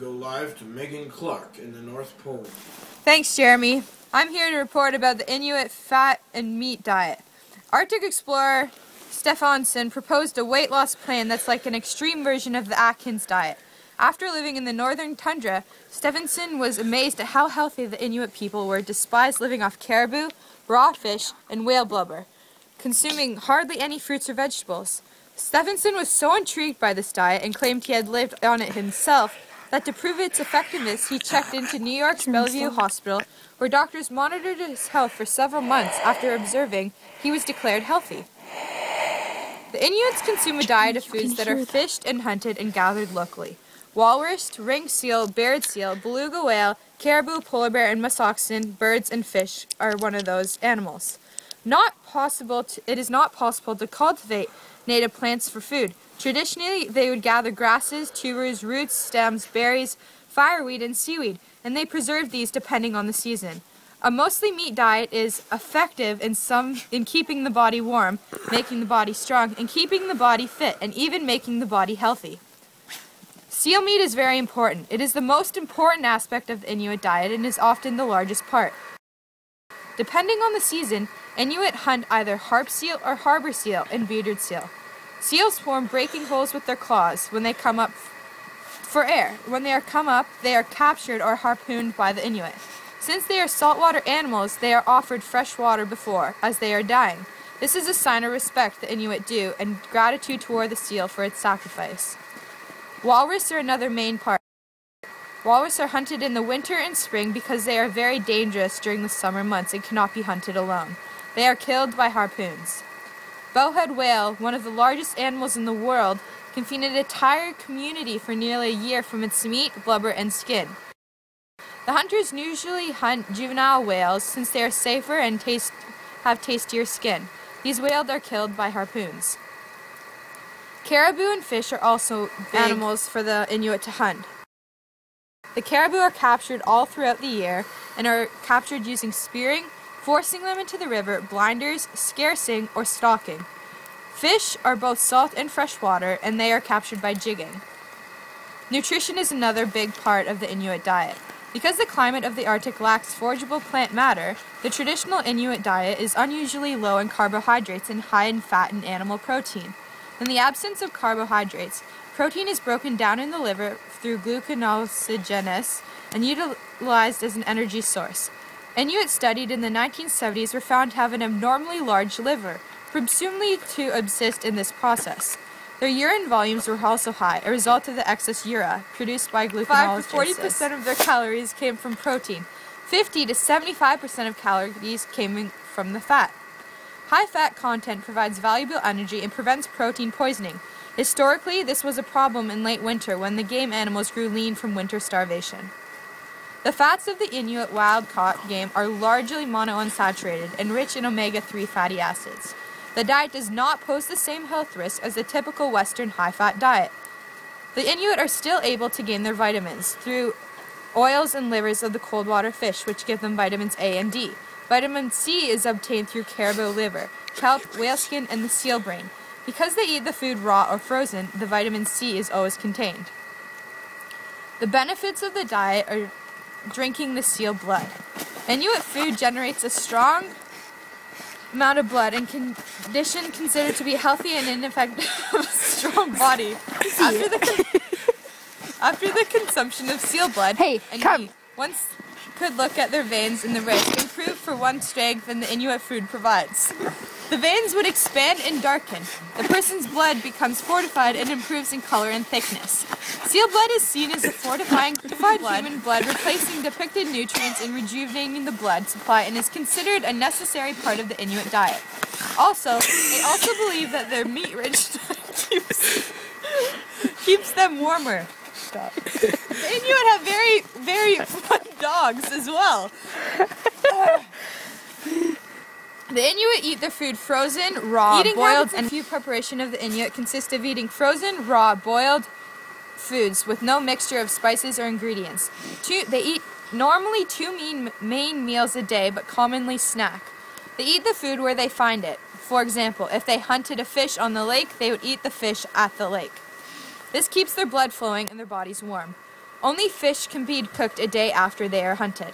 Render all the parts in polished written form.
go live to Megan Clark in the North Pole. Thanks, Jeremy. I'm here to report about the Inuit fat and meat diet. Arctic explorer Stefansson proposed a weight loss plan that's like an extreme version of the Atkins diet. After living in the northern tundra, Stefansson was amazed at how healthy the Inuit people were despite living off caribou, raw fish, and whale blubber, consuming hardly any fruits or vegetables. Stefansson was so intrigued by this diet and claimed he had lived on it himself that to prove its effectiveness he checked into New York's Bellevue Hospital, where doctors monitored his health for several months. After observing, he was declared healthy. The Inuits consume a diet of foods that are fished and hunted and gathered locally. Walrus, ringed seal, barred seal, beluga whale, caribou, polar bear, and musk oxen, birds, and fish are one of those animals. It is not possible to cultivate native plants for food. Traditionally, they would gather grasses, tubers, roots, stems, berries, fireweed, and seaweed, and they preserve these depending on the season. A mostly meat diet is effective in keeping the body warm, making the body strong, and keeping the body fit, and even making the body healthy. Seal meat is very important. It is the most important aspect of the Inuit diet and is often the largest part. Depending on the season, Inuit hunt either harp seal or harbor seal and bearded seal. Seals form breaking holes with their claws when they come up for air. When they are captured or harpooned by the Inuit. Since they are saltwater animals, they are offered fresh water before, as they are dying. This is a sign of respect the Inuit do and gratitude toward the seal for its sacrifice. Walrus are another main part. Walrus are hunted in the winter and spring because they are very dangerous during the summer months and cannot be hunted alone. They are killed by harpoons. Bowhead whale, one of the largest animals in the world, can feed an entire community for nearly a year from its meat, blubber, and skin. The hunters usually hunt juvenile whales since they are safer and have tastier skin. These whales are killed by harpoons. Caribou and fish are also big animals for the Inuit to hunt. The caribou are captured all throughout the year and are captured using spearing, forcing them into the river, blinders, scarcing, or stalking. Fish are both salt and freshwater, and they are captured by jigging. Nutrition is another big part of the Inuit diet. Because the climate of the Arctic lacks forageable plant matter, the traditional Inuit diet is unusually low in carbohydrates and high in fat and animal protein. In the absence of carbohydrates, protein is broken down in the liver through gluconeogenesis and utilized as an energy source. Inuit studied in the 1970s were found to have an abnormally large liver, presumably to assist in this process. Their urine volumes were also high, a result of the excess urea produced by gluconeogenesis. 5 to 40% of their calories came from protein. 50 to 75% of calories came from the fat. High fat content provides valuable energy and prevents protein poisoning. Historically, this was a problem in late winter when the game animals grew lean from winter starvation. The fats of the Inuit wild-caught game are largely monounsaturated and rich in omega-3 fatty acids. The diet does not pose the same health risk as the typical Western high-fat diet. The Inuit are still able to gain their vitamins through oils and livers of the cold water fish, which give them vitamins A and D. Vitamin C is obtained through caribou liver, kelp, whaleskin, and the seal brain. Because they eat the food raw or frozen, the vitamin C is always contained. The benefits of the diet are drinking the seal blood. Inuit food generates a strong amount of blood and condition considered to be healthy and ineffective strong body. After the consumption of seal blood, once could look at their veins in the wrist, improved for one strength than the Inuit food provides. The veins would expand and darken. The person's blood becomes fortified and improves in color and thickness. Seal blood is seen as a fortifying human blood, replacing depleted nutrients and rejuvenating the blood supply, and is considered a necessary part of the Inuit diet. They also believe that their meat-rich diet keeps them warmer. Stop. The Inuit have very, very fun dogs as well. The Inuit eat their food frozen, raw, boiled, and few preparation of the Inuit consists of eating frozen, raw, boiled foods with no mixture of spices or ingredients. They eat normally two main meals a day, but commonly snack. They eat the food where they find it. For example, if they hunted a fish on the lake, they would eat the fish at the lake. This keeps their blood flowing and their bodies warm. Only fish can be cooked a day after they are hunted.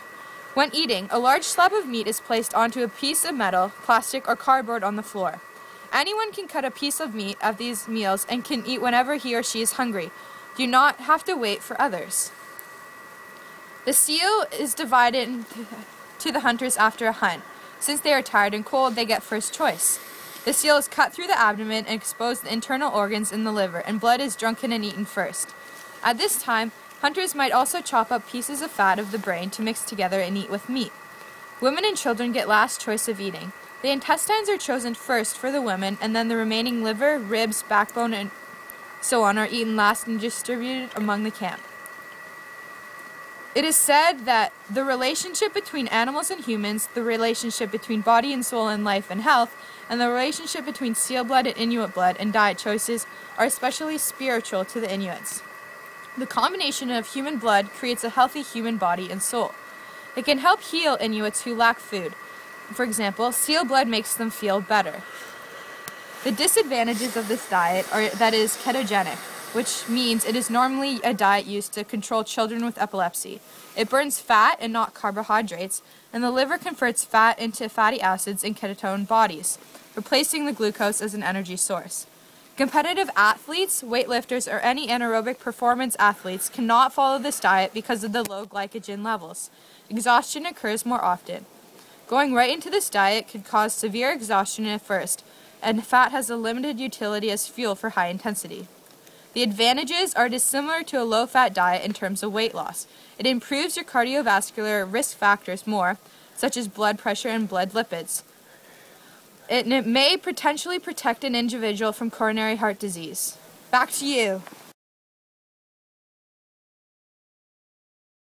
When eating, a large slab of meat is placed onto a piece of metal, plastic, or cardboard on the floor. Anyone can cut a piece of meat at these meals and can eat whenever he or she is hungry. Do not have to wait for others. The seal is divided to the hunters after a hunt. Since they are tired and cold, they get first choice. The seal is cut through the abdomen and exposes the internal organs in the liver, and blood is drunken and eaten first. At this time, hunters might also chop up pieces of fat of the brain to mix together and eat with meat. Women and children get last choice of eating. The intestines are chosen first for the women, and then the remaining liver, ribs, backbone, and so on are eaten last and distributed among the camp. It is said that the relationship between animals and humans, the relationship between body and soul and life and health, and the relationship between seal blood and Inuit blood and diet choices are especially spiritual to the Inuits. The combination of human blood creates a healthy human body and soul. It can help heal Inuits who lack food. For example, seal blood makes them feel better. The disadvantages of this diet are that it is ketogenic, which means it is normally a diet used to control children with epilepsy. It burns fat and not carbohydrates, and the liver converts fat into fatty acids in ketone bodies, replacing the glucose as an energy source. Competitive athletes, weightlifters, or any anaerobic performance athletes cannot follow this diet because of the low glycogen levels. Exhaustion occurs more often. Going right into this diet could cause severe exhaustion at first, and fat has a limited utility as fuel for high intensity. The advantages are it is similar to a low-fat diet in terms of weight loss. It improves your cardiovascular risk factors more, such as blood pressure and blood lipids. It may potentially protect an individual from coronary heart disease. Back to you.